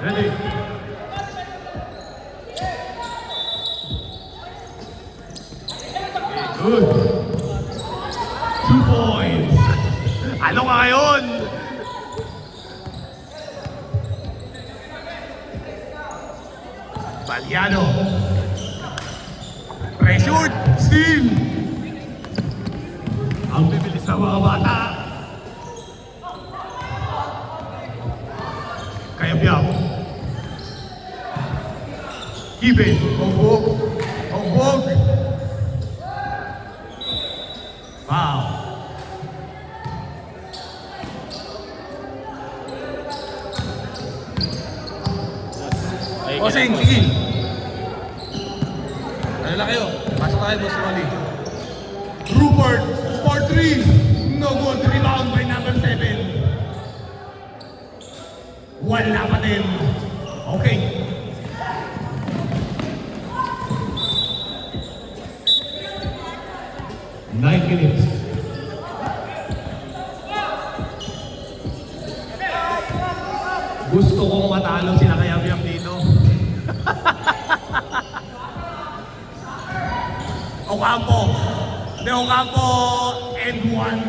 Ready? Good. 2 points. Ano ka ngayon? Valiano. Pressured. Steal. Ang bibilis ng mga bata. Kayab-yab. Kibe. Ogbog. Ogbog. Wow. Bossing, sige. Ano na kayo? Pasok tayo, Boss Rolly. Rupert, for 3. No good. Rebound by number 7. Wala pa din. Okay. Nine minutes. Gusto kong matalo sila Kayab-Yab dito. Ocampo. De Ocampo and 1.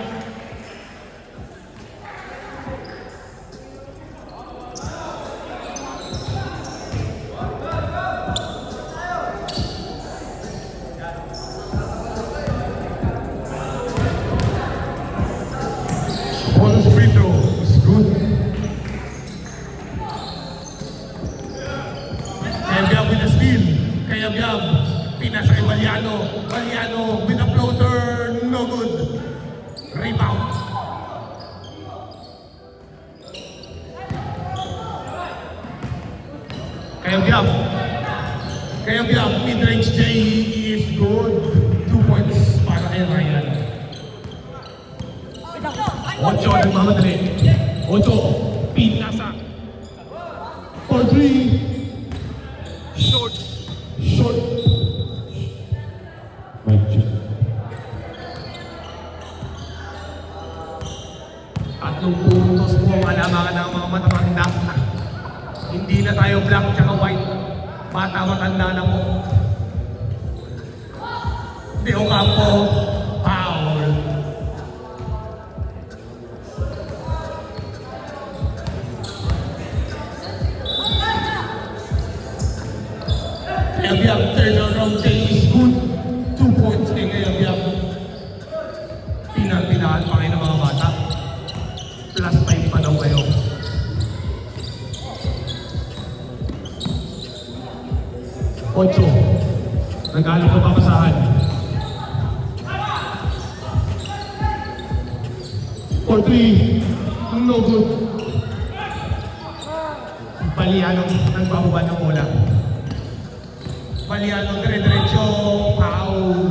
Bonus free throw is good. Kayab-Yab with a steal. Kayab-Yab. Pinasa kay Valiano. Valiano with a floater. No good. Rebound. Kayab-Yab. Kayab-Yab. Mid-range J is good. 2 points para kay Ryan. 8 nagmamadali. 8. Pinasa. For 3. Short. Short. Tatlong puntos po ang alamangan ng mga matatanda. Hindi na tayo black tsaka white. Bata-matanda na po. De Ocampo, foul. Kayab-Yab, turnaround day is good. 2 points kay Kayab-Yab. Pinagpinahan pa kayo ng mga bata. Plus 5 pa daw kayo. Ocho. Nag-aalok na papasahan. 4-3. No good. Valiano nagbababa ng bola. Valiano dire-diretso. Foul.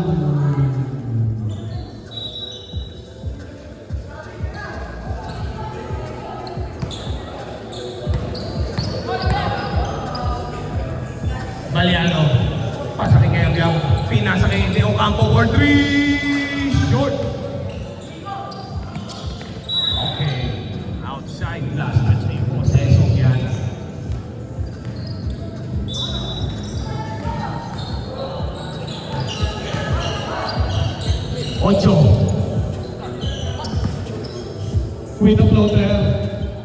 Valiano. Pasa kay Kayab-Yab. Pinasa kay De Ocampo for 3. Short. Okay. Outside. Last touch na yung proseso yan. Ocho. With the floater.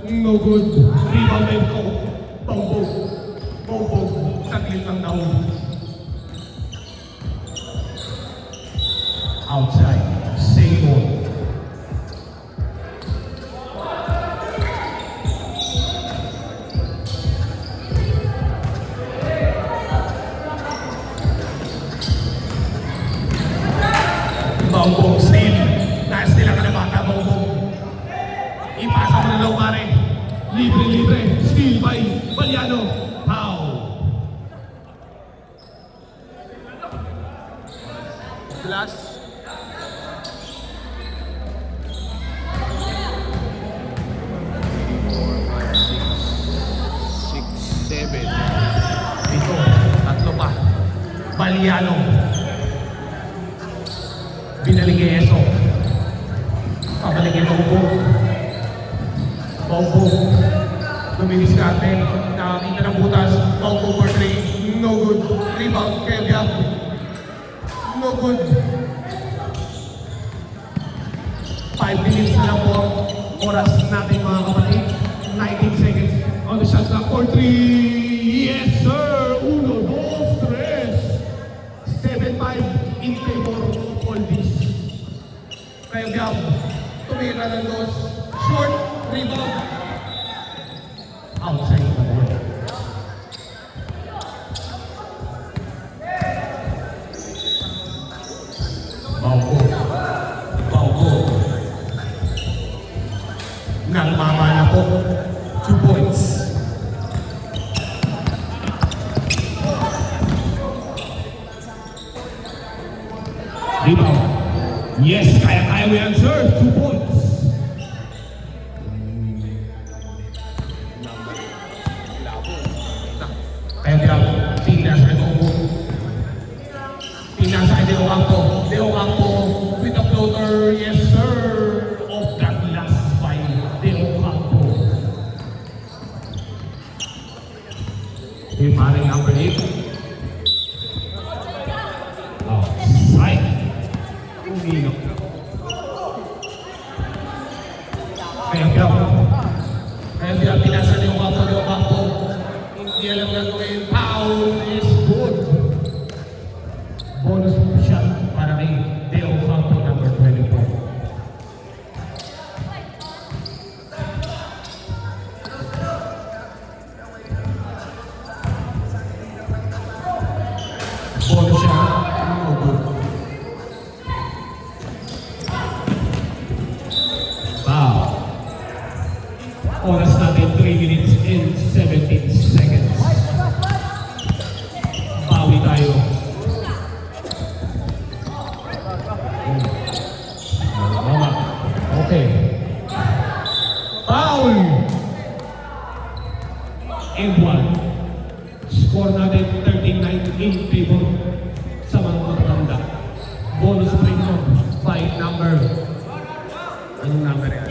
No good. Rebound and go. Bongbong. Bongbong. Saglit lang daw. Outside. Same ball. Bongbong steal. Nais nila ka na bata, Bongbong. Ipasa mo na daw pare. Libre. Steal by Valiano. Foul. Plus 7. Ito, tatlo pa. Valiano. Binalik kay Eso. Pabalik kay Bongo. Bongo. Luminis natin. Nakakita ng butas. Bongo for 3. No good. Rebound kay Gab. No good. 5 minutes na lang po. Oras natin mga kapatid. 19 seconds. On the shot clock for 3. Yes sir! 1, 2, 3. 7-5 in favor of all this. Kaya Gab, tumira ng dos. Short rebound. Outside the ball. Bauko. Bauko. Nagmama na po. 2 points. Rebound. Yes, kaya-kaya mo yan, sir. 2 points. Kaya kaya, tingnan sa ito. Tingnan sa ito Ocampo. De Ocampo with a floater. Yes, sir. Off that last by De Ocampo. Okay, paring number 8. Outside. Uminog. Kaya pinasa ni Ocampo. Hindi alam na gawin. Foul is good. Bonus shot para kay De Ocampo number 24. Bonus shot. No good. Wow. Oras natin 3 minutes and 17 seconds. Bawi tayo. Mama. Okay. Foul! And 1. Score natin 39 in favor sa mga matanda. Bonus point by number. Anong number yan?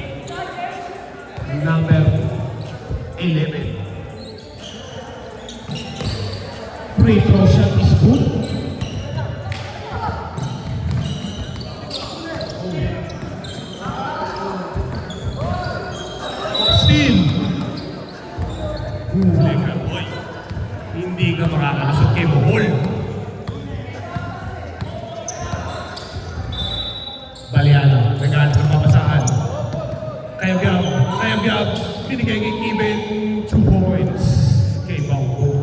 Number 11. Free throw shot is good. Steal. Huli ka, boy. Hindi ka makakalusot kay Bohol. Baliano, nagkaan ng papasahan. Kaya Gab, binigay kay Kiben 2 points kay Bauko.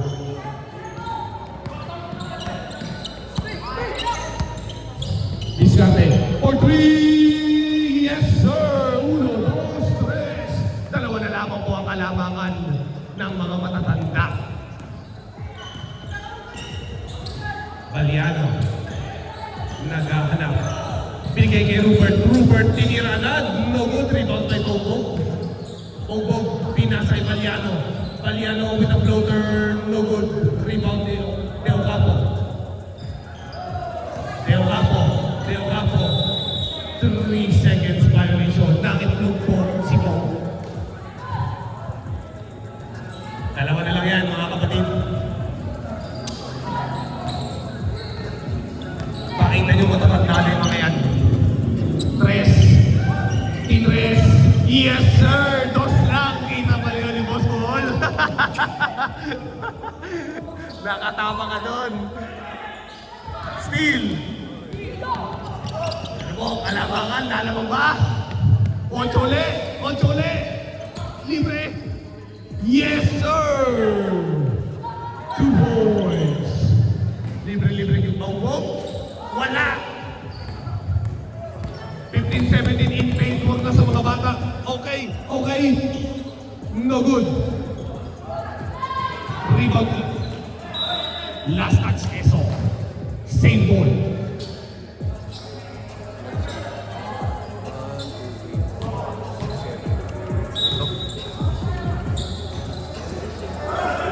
Diskarte for 3! Yes sir! 1, 2, 3. Dalawa na lamang po ang kalamangan ng mga matatanda. Baliano, naghahanap. Binigay kay Rupert tinira na. No good, rebound by Bogbog. Bogbog, pinasa kay Baliano. Baliano with a floater, no good. Rebound De Ocampo. De Ocampo. 3 seconds violation. Nakitlog po si Bogbog. Dalawa na lang yan, mga kapatid. Pakita nyo matatanda na yung mga yan. 3. Yes sir! 2 lang! Kita pa rin ni Boss Paul. Nakatama ka doon. Steal! Ano po, kalabangan, lalamang ba? Onchole! Libre! Yes sir! 2 points! Libre yung Bongbong. Wala! 15-17 in favor na sa mga bata. Okay. No good. Rebound. Last touch, Eso. Same ball.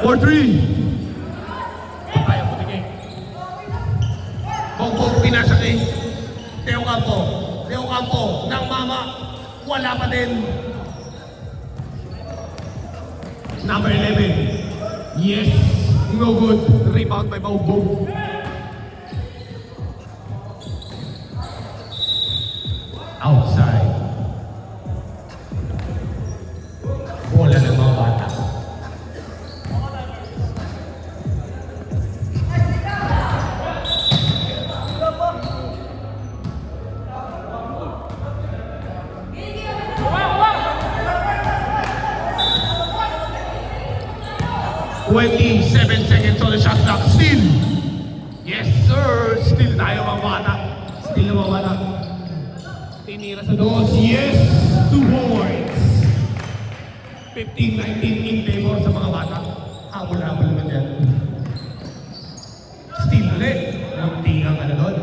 For 3. Ayaw mo tingin. Bongbong pinasa kay Teo Campo. Leo Campo ng Mama. Wala pa din. Number 11. Yes. No good. Rebound by Baubog. Outside. Bola ng mga bata. "27 seconds on the shot clock. Still. Yes, sir. Still tayo mga bata. Still mga bata. Tinira sa dos. Yes. 2 points. 15-19 in favor sa mga bata. Habol-habol naman yan. Still ulit. Munti ang ano doon.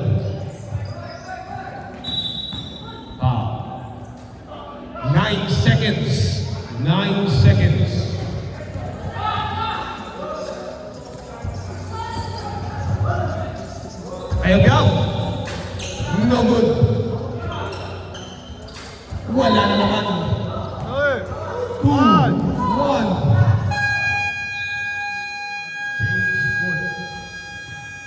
9 seconds. 9 seconds. Ayaw. No good. Wala na naman.